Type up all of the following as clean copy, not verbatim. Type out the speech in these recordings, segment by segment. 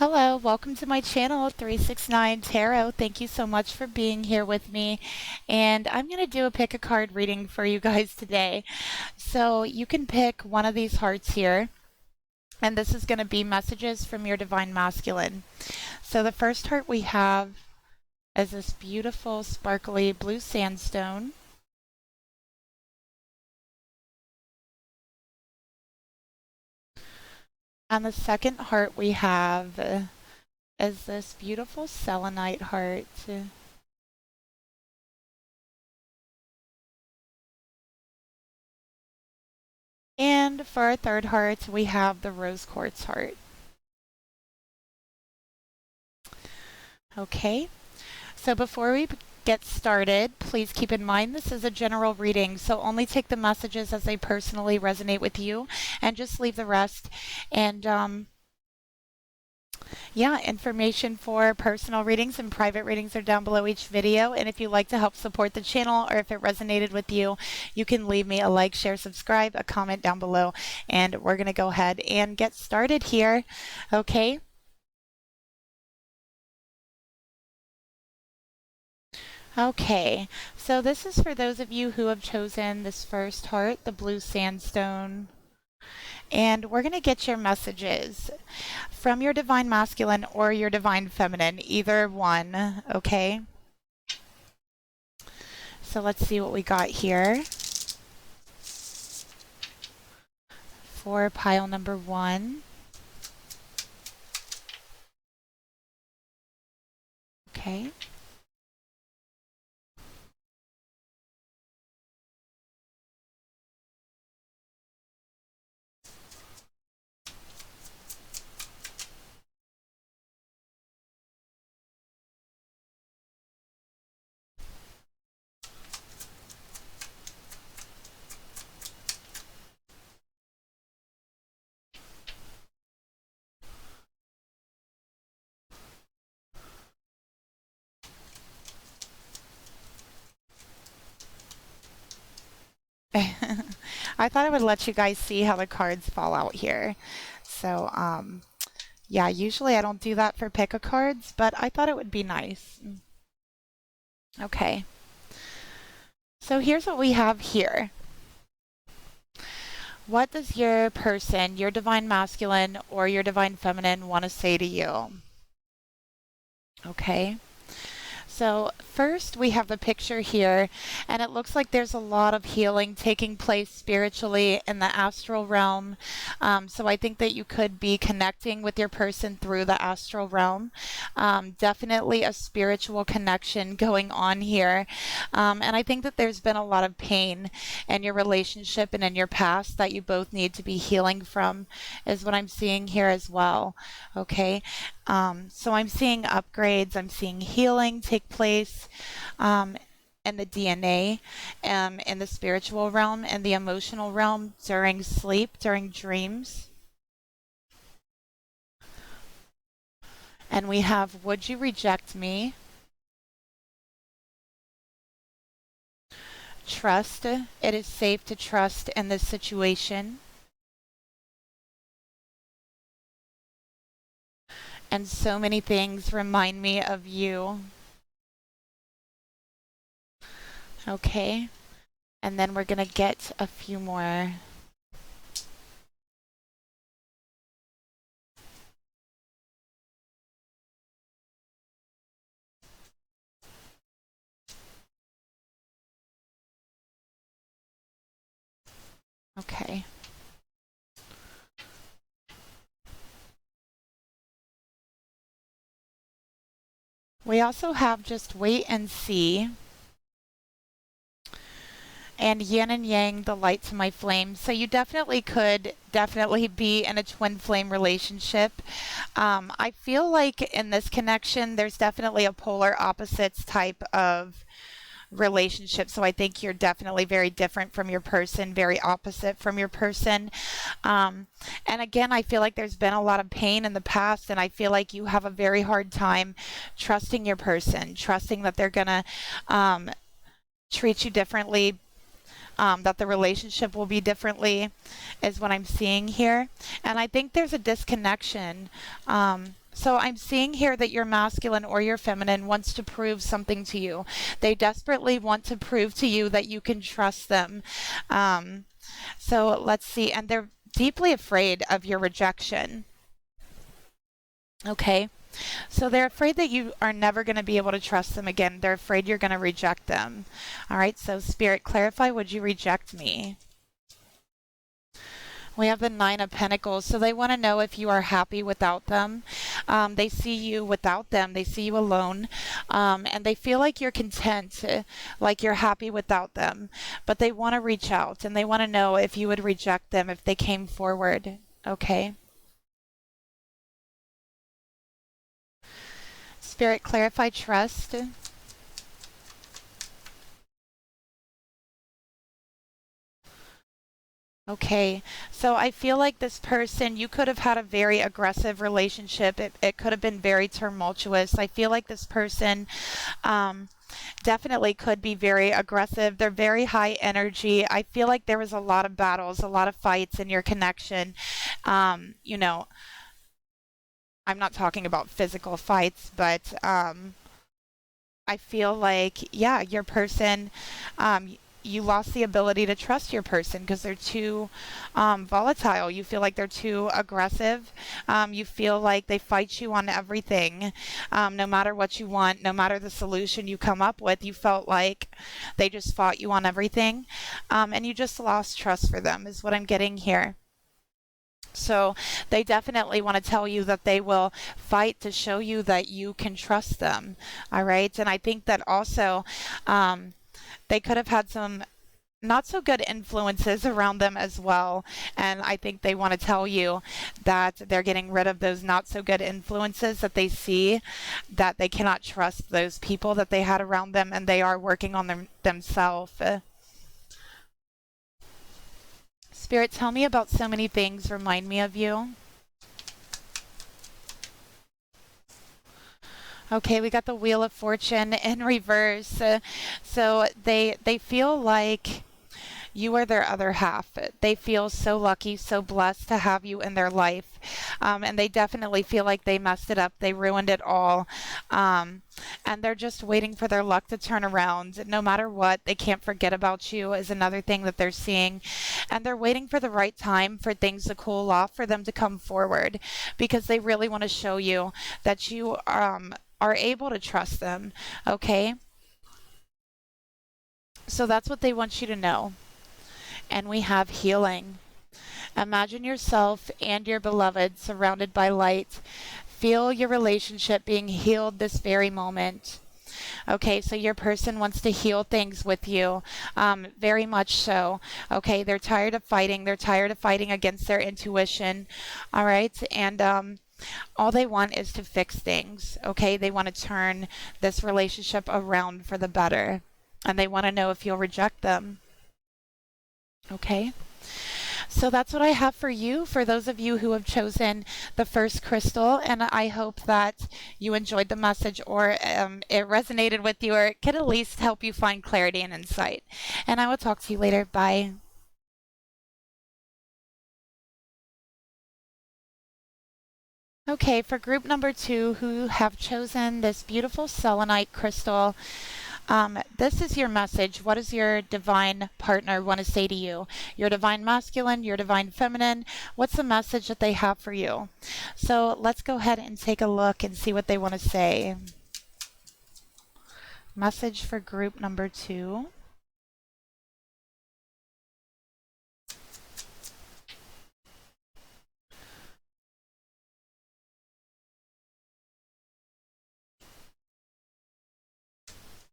Hello, welcome to my channel 369 Tarot. Thank you so much for being here with me. And I'm going to do a pick a card reading for you guys today. So you can pick one of these hearts here. And this is going to be messages from your Divine Masculine. So the first heart we have is this beautiful sparkly blue sandstone. And the second heart we have is this beautiful selenite heart. And for our third heart, we have the rose quartz heart. Okay, so before we get started, please keep in mind this is a general reading, so only take the messages as they personally resonate with you and just leave the rest. And yeah, information for personal readings and private readings are down below each video. And if you'd like to help support the channel or if it resonated with you, you can leave me a like, share, subscribe, a comment down below. And we're going to go ahead and get started here. Okay. Okay, so this is for those of you who have chosen this first heart, the blue sandstone. And we're going to get your messages from your Divine Masculine or your Divine Feminine, either one, okay? So let's see what we got here for pile number 1. Okay. I thought I would let you guys see how the cards fall out here. So, yeah, usually I don't do that for pick a cards, but I thought it would be nice. Okay. So here's what we have here. What does your person, your Divine Masculine or your Divine Feminine, want to say to you? Okay. So first we have the picture here, and it looks like there's a lot of healing taking place spiritually in the astral realm. So I think that you could be connecting with your person through the astral realm. Definitely a spiritual connection going on here. And I think that there's been a lot of pain in your relationship and in your past that you both need to be healing from, is what I'm seeing here as well. Okay. So I'm seeing upgrades, I'm seeing healing take place in the DNA, in the spiritual realm, and the emotional realm during sleep, during dreams. And we have, would you reject me? Trust. It is safe to trust in this situation. And so many things remind me of you. Okay. And then we're going to get a few more. Okay. We also have just wait and see. And yin and yang, the light to my flame. So you definitely could be in a twin flame relationship. I feel like in this connection, there's definitely a polar opposites type of relationship. So I think you're definitely very different from your person, very opposite from your person. And again, I feel like there's been a lot of pain in the past, and I feel like you have a very hard time trusting your person, trusting that they're gonna treat you differently, that the relationship will be differently, is what I'm seeing here. And I think there's a disconnection So I'm seeing here that your masculine or your feminine wants to prove something to you. They desperately want to prove to you that you can trust them. Um, so let's see. And they're deeply afraid of your rejection. Okay. So they're afraid that you are never going to be able to trust them again. They're afraid you're going to reject them. All right. So Spirit, clarify, would you reject me? We have the Nine of Pentacles. So they want to know if you are happy without them. They see you without them. They see you alone. And they feel like you're content, like you're happy without them. But they want to reach out and they want to know if you would reject them if they came forward. Okay. Spirit, clarify trust. Okay, so I feel like this person, you could have had a very aggressive relationship. It could have been very tumultuous. I feel like this person um, definitely could be very aggressive. They're very high energy. I feel like there was a lot of battles, a lot of fights in your connection. You know, I'm not talking about physical fights, but I feel like, yeah, your person, you lost the ability to trust your person because they're too volatile. You feel like they're too aggressive. You feel like they fight you on everything. No matter what you want, no matter the solution you come up with, you felt like they just fought you on everything. And you just lost trust for them, is what I'm getting here. So they definitely want to tell you that they will fight to show you that you can trust them. All right. And I think that also they could have had some not so good influences around them as well. And I think they want to tell you that they're getting rid of those not so good influences that they see, that they cannot trust those people that they had around them, and they are working on themselves. Spirit, tell me about so many things. Remind me of you. Okay, we got the Wheel of Fortune in reverse. So they feel like you are their other half. They feel so lucky, so blessed to have you in their life. And they definitely feel like they messed it up. They ruined it all. And they're just waiting for their luck to turn around. No matter what, they can't forget about you, is another thing that they're seeing. And they're waiting for the right time for things to cool off, for them to come forward, because they really want to show you that you are able to trust them. Okay? So that's what they want you to know. And we have healing. Imagine yourself and your beloved surrounded by light. Feel your relationship being healed this very moment. Okay, so your person wants to heal things with you, very much so. Okay, they're tired of fighting. They're tired of fighting against their intuition. All right, and all they want is to fix things. Okay, they want to turn this relationship around for the better, and they want to know if you'll reject them. Okay. So that's what I have for you, for those of you who have chosen the first crystal. And I hope that you enjoyed the message, or it resonated with you, or it could at least help you find clarity and insight. And I will talk to you later. Bye. Okay, for group number 2 who have chosen this beautiful selenite crystal, this is your message. What does your divine partner want to say to you? Your divine masculine, your divine feminine. What's the message that they have for you? So let's go ahead and take a look and see what they want to say. Message for group number 2.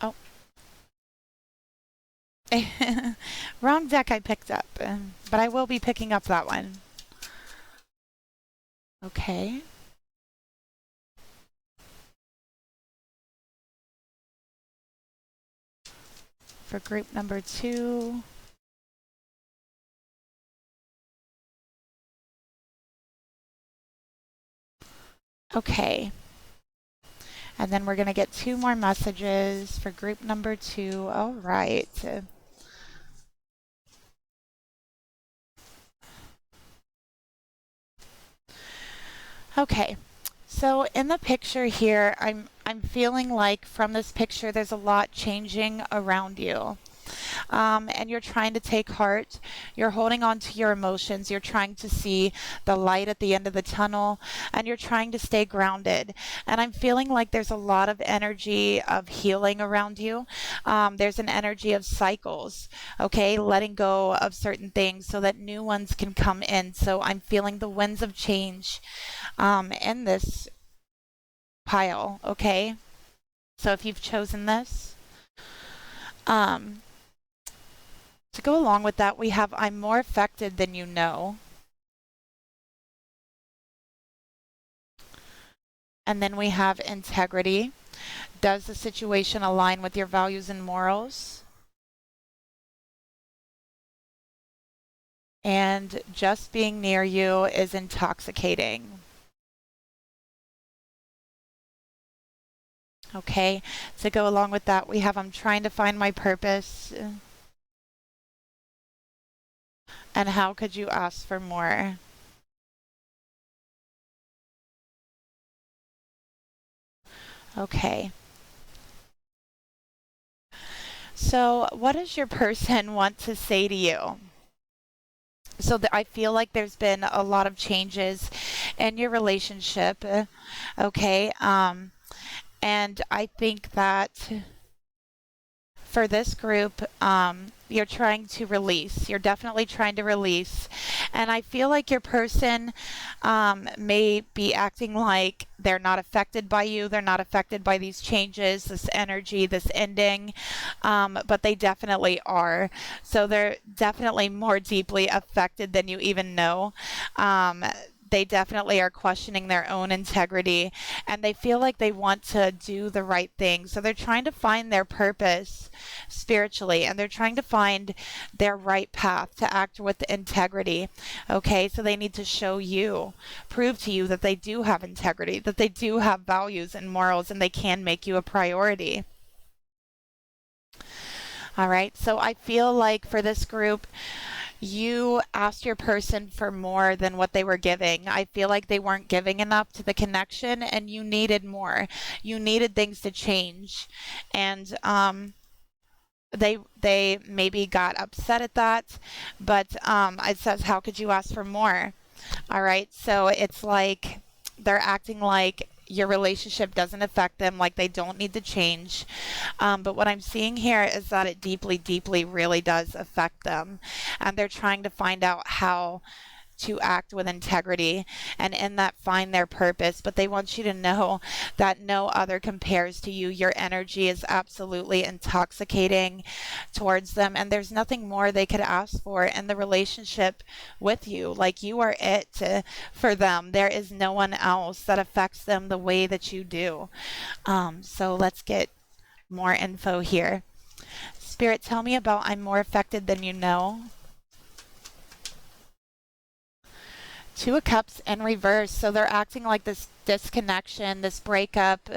Oh. Wrong deck I picked up, but I will be picking up that one. Okay. For group number 2. Okay. And then we're going to get 2 more messages for group number 2. All right. Okay. So in the picture here, I'm feeling like from this picture there's a lot changing around you. And you're trying to take heart. You're holding on to your emotions. You're trying to see the light at the end of the tunnel, and you're trying to stay grounded. And I'm feeling like there's a lot of energy of healing around you. There's an energy of cycles, okay, letting go of certain things so that new ones can come in. So I'm feeling the winds of change in this pile, okay? So if you've chosen this, um, to go along with that, we have I'm more affected than you know. And then we have integrity. Does the situation align with your values and morals? And just being near you is intoxicating. Okay, to go along with that, we have I'm trying to find my purpose. And how could you ask for more? Okay. So, what does your person want to say to you? So I feel like there's been a lot of changes in your relationship. Okay. And I think that for this group, you're trying to release. You're definitely trying to release. And I feel like your person may be acting like they're not affected by you. They're not affected by these changes, this energy, this ending. But they definitely are. So they're definitely more deeply affected than you even know. They definitely are questioning their own integrity, and they feel like they want to do the right thing. So they're trying to find their purpose spiritually, and they're trying to find their right path to act with integrity. Okay, so they need to show you, prove to you that they do have integrity, that they do have values and morals, and they can make you a priority. All right, so I feel like for this group, you asked your person for more than what they were giving. I feel like they weren't giving enough to the connection, and you needed more. You needed things to change. And they maybe got upset at that, but it says, how could you ask for more? All right, so it's like they're acting like your relationship doesn't affect them, like they don't need to change. But what I'm seeing here is that it deeply, deeply really does affect them. And they're trying to find out how to act with integrity and in that find their purpose. But they want you to know that no other compares to you. Your energy is absolutely intoxicating towards them, and there's nothing more they could ask for in the relationship with you. Like you are it for them. There is no one else that affects them the way that you do. So let's get more info here. Spirit, tell me about I'm more affected than you know. Two of Cups in reverse. So they're acting like this disconnection, this breakup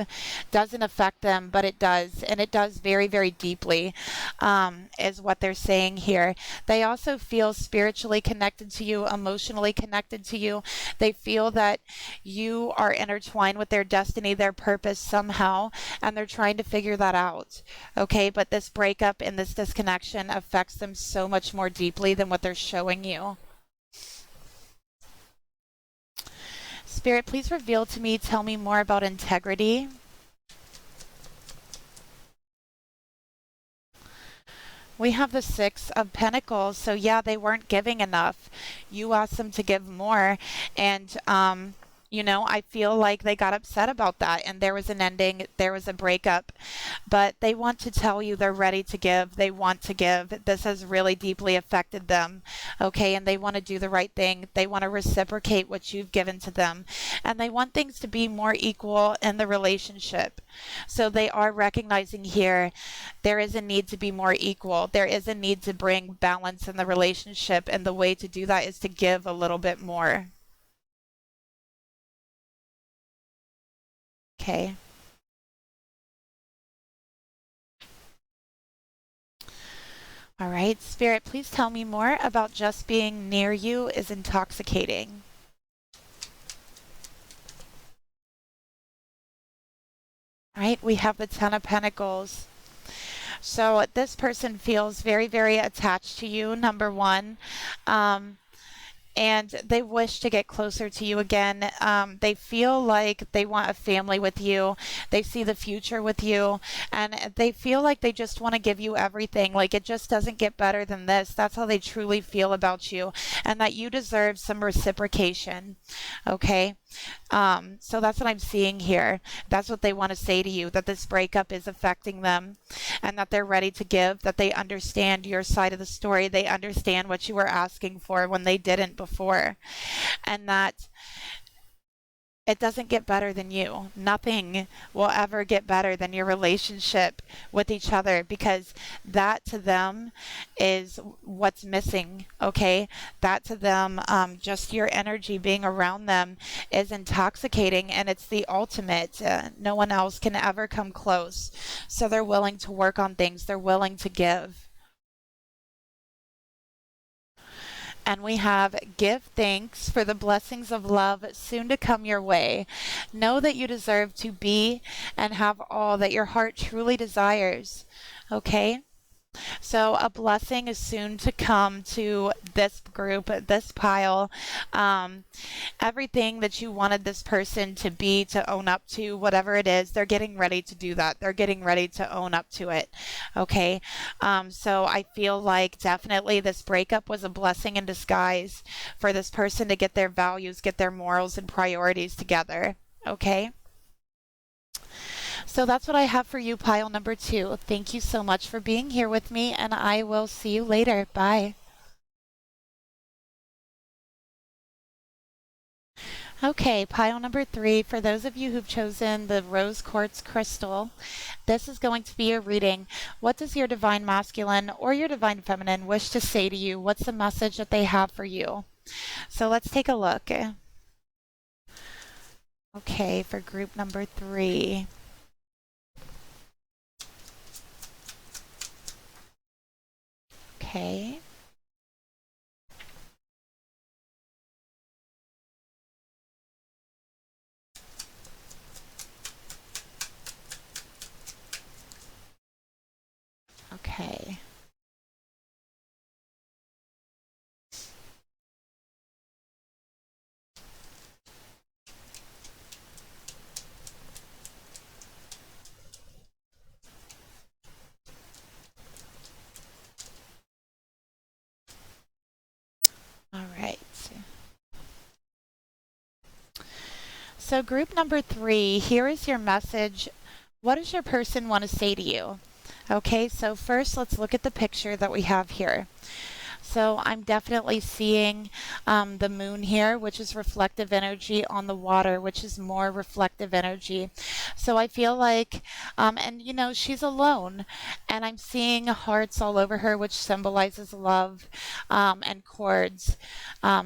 doesn't affect them, but it does. And it does very, very deeply, is what they're saying here. They also feel spiritually connected to you, emotionally connected to you. They feel that you are intertwined with their destiny, their purpose somehow, and they're trying to figure that out. Okay, but this breakup and this disconnection affects them so much more deeply than what they're showing you. Spirit, please reveal to me, tell me more about integrity. We have the Six of Pentacles. So yeah, they weren't giving enough. You asked them to give more. And, I feel like they got upset about that, and there was an ending, there was a breakup, but they want to tell you they're ready to give. They want to give. This has really deeply affected them. Okay. And they want to do the right thing. They want to reciprocate what you've given to them, and they want things to be more equal in the relationship. So they are recognizing here there is a need to be more equal. There is a need to bring balance in the relationship, and the way to do that is to give a little bit more. Okay. All right, Spirit, please tell me more about just being near you is intoxicating. right? We have the Ten of Pentacles. So this person feels very, very attached to you, number one. Um, and they wish to get closer to you again. They feel like they want a family with you. They see the future with you, and they feel like they just want to give you everything. Like it just doesn't get better than this. That's how they truly feel about you, and that you deserve some reciprocation. Okay? So that's what I'm seeing here. That's what they want to say to you, that this breakup is affecting them and that they're ready to give, that they understand your side of the story. They understand what you were asking for when they didn't before, and that it doesn't get better than you. Nothing will ever get better than your relationship with each other, because that to them is what's missing. Okay, that to them, just your energy being around them is intoxicating, and it's the ultimate. No one else can ever come close. So they're willing to work on things. They're willing to give. And we have give thanks for the blessings of love soon to come your way. Know that you deserve to be and have all that your heart truly desires. Okay? So a blessing is soon to come to this group, this pile. Um, Everything that you wanted this person to be, to own up to, whatever it is, they're getting ready to do that. They're getting ready to own up to it. Okay. So I feel like definitely this breakup was a blessing in disguise for this person to get their values, get their morals and priorities together. Okay. So that's what I have for you, pile number 2. Thank you so much for being here with me, and I will see you later. Bye. Okay, pile number 3. For those of you who've chosen the rose quartz crystal, this is going to be a reading. What does your divine masculine or your divine feminine wish to say to you? What's the message that they have for you? So let's take a look. Okay, for group number 3. Okay. Okay. All right. So group number 3, here is your message. What does your person want to say to you? Okay, so first let's look at the picture that we have here. So I'm definitely seeing the moon here, which is reflective energy, on the water, which is more reflective energy. So I feel like, and you know, she's alone, and I'm seeing hearts all over her, which symbolizes love, and cords,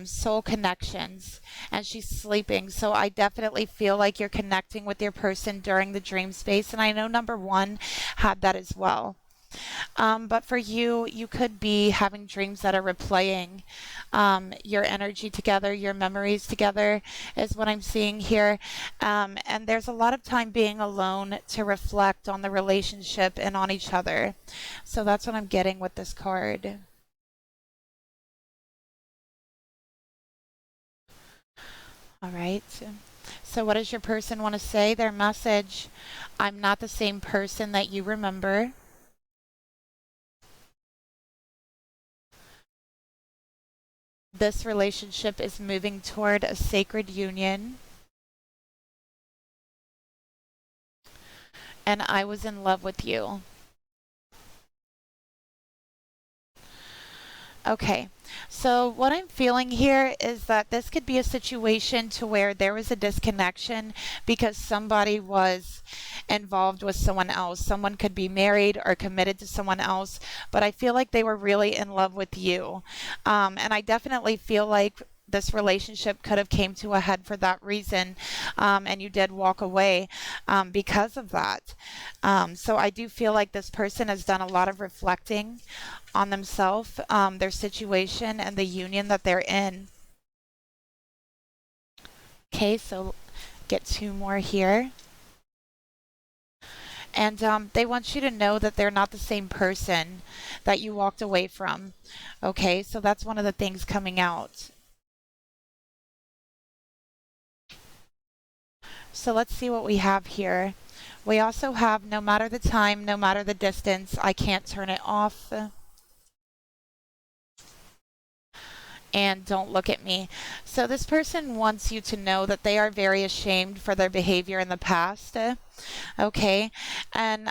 soul connections, and she's sleeping. So I definitely feel like you're connecting with your person during the dream space, and I know number 1 had that as well. But for you, you could be having dreams that are replaying your energy together, your memories together, is what I'm seeing here. And there's a lot of time being alone to reflect on the relationship and on each other. So that's what I'm getting with this card. All right. So, what does your person want to say? Their message: I'm not the same person that you remember. This relationship is moving toward a sacred union, and I was in love with you. Okay, so what I'm feeling here is that this could be a situation to where there was a disconnection because somebody was involved with someone else. Someone could be married or committed to someone else, but I feel like they were really in love with you. And I definitely feel like this relationship could have came to a head for that reason, and you did walk away because of that. So I do feel like this person has done a lot of reflecting on themselves, their situation, and the union that they're in. Okay, so get 2 more here. And they want you to know that they're not the same person that you walked away from. Okay, so that's one of the things coming out. So let's see what we have here. We also have no matter the time, no matter the distance, I can't turn it off. And don't look at me. So this person wants you to know that they are very ashamed for their behavior in the past. Okay, and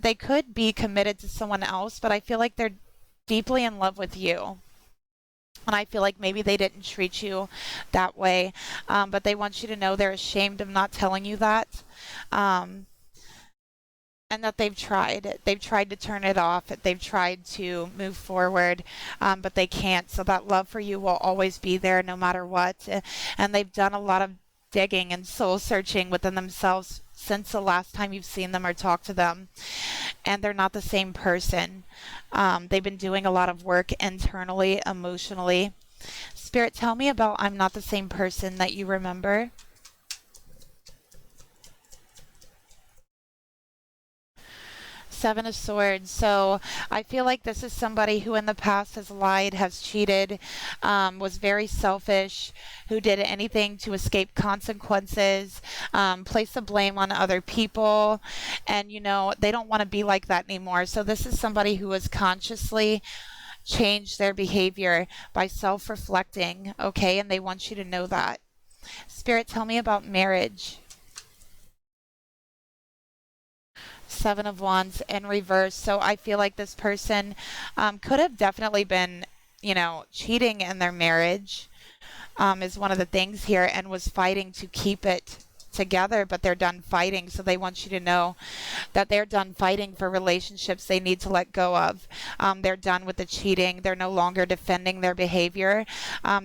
they could be committed to someone else, but I feel like they're deeply in love with you. And I feel like maybe they didn't treat you that way, but they want you to know they're ashamed of not telling you that. Um, and that they've tried. They've tried to turn it off. They've tried to move forward, but they can't. So that love for you will always be there no matter what. And they've done a lot of digging and soul searching within themselves since the last time you've seen them or talked to them. And they're not the same person. They've been doing a lot of work internally, emotionally. Spirit, tell me about I'm not the same person that you remember. Seven of Swords. So I feel like this is somebody who in the past has lied, has cheated, was very selfish, who did anything to escape consequences, place the blame on other people. And, you know, they don't want to be like that anymore. So this is somebody who has consciously changed their behavior by self-reflecting. Okay. And they want you to know that. Spirit, tell me about marriage. Seven of Wands in reverse. So I feel like this person could have definitely been, you know, cheating in their marriage, is one of the things here, and was fighting to keep it together, but they're done fighting. So they want you to know that they're done fighting for relationships they need to let go of. They're done with the cheating. They're no longer defending their behavior.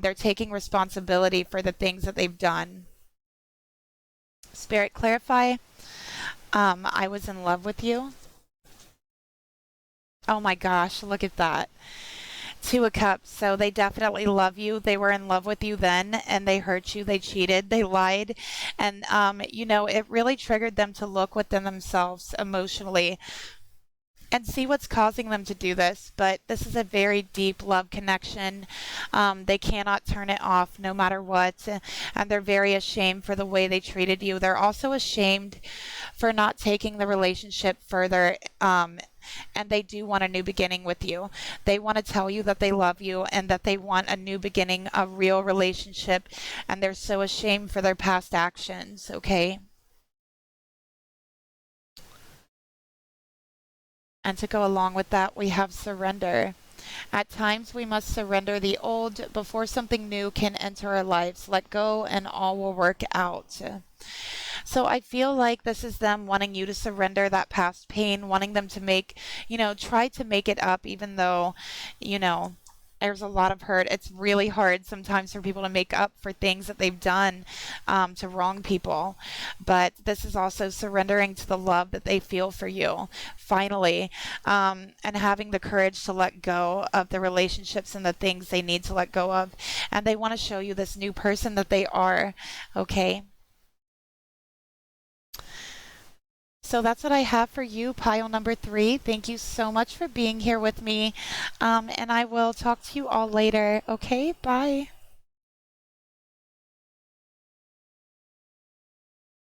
They're taking responsibility for the things that they've done. Spirit, clarify. I was in love with you. Oh my gosh, look at that. Two of Cups. So they definitely love you. They were in love with you then, and they hurt you. They cheated. They lied. And, you know, it really triggered them to look within themselves emotionally and see what's causing them to do this. But this is a very deep love connection. They cannot turn it off no matter what. And they're very ashamed for the way they treated you. They're also ashamed for not taking the relationship further. And they do want a new beginning with you. They want to tell you that they love you and that they want a new beginning, a real relationship. And they're so ashamed for their past actions, okay? And to go along with that, we have surrender. At times, we must surrender the old before something new can enter our lives. Let go, and all will work out. So I feel like this is them wanting you to surrender that past pain, wanting them to make, you know, try to make it up, even though, you know, there's a lot of hurt. It's really hard sometimes for people to make up for things that they've done to wrong people. But this is also surrendering to the love that they feel for you, finally, and having the courage to let go of the relationships and the things they need to let go of. And they want to show you this new person that they are, okay? So that's what I have for you, pile number 3. Thank you so much for being here with me. And I will talk to you all later. Okay, bye.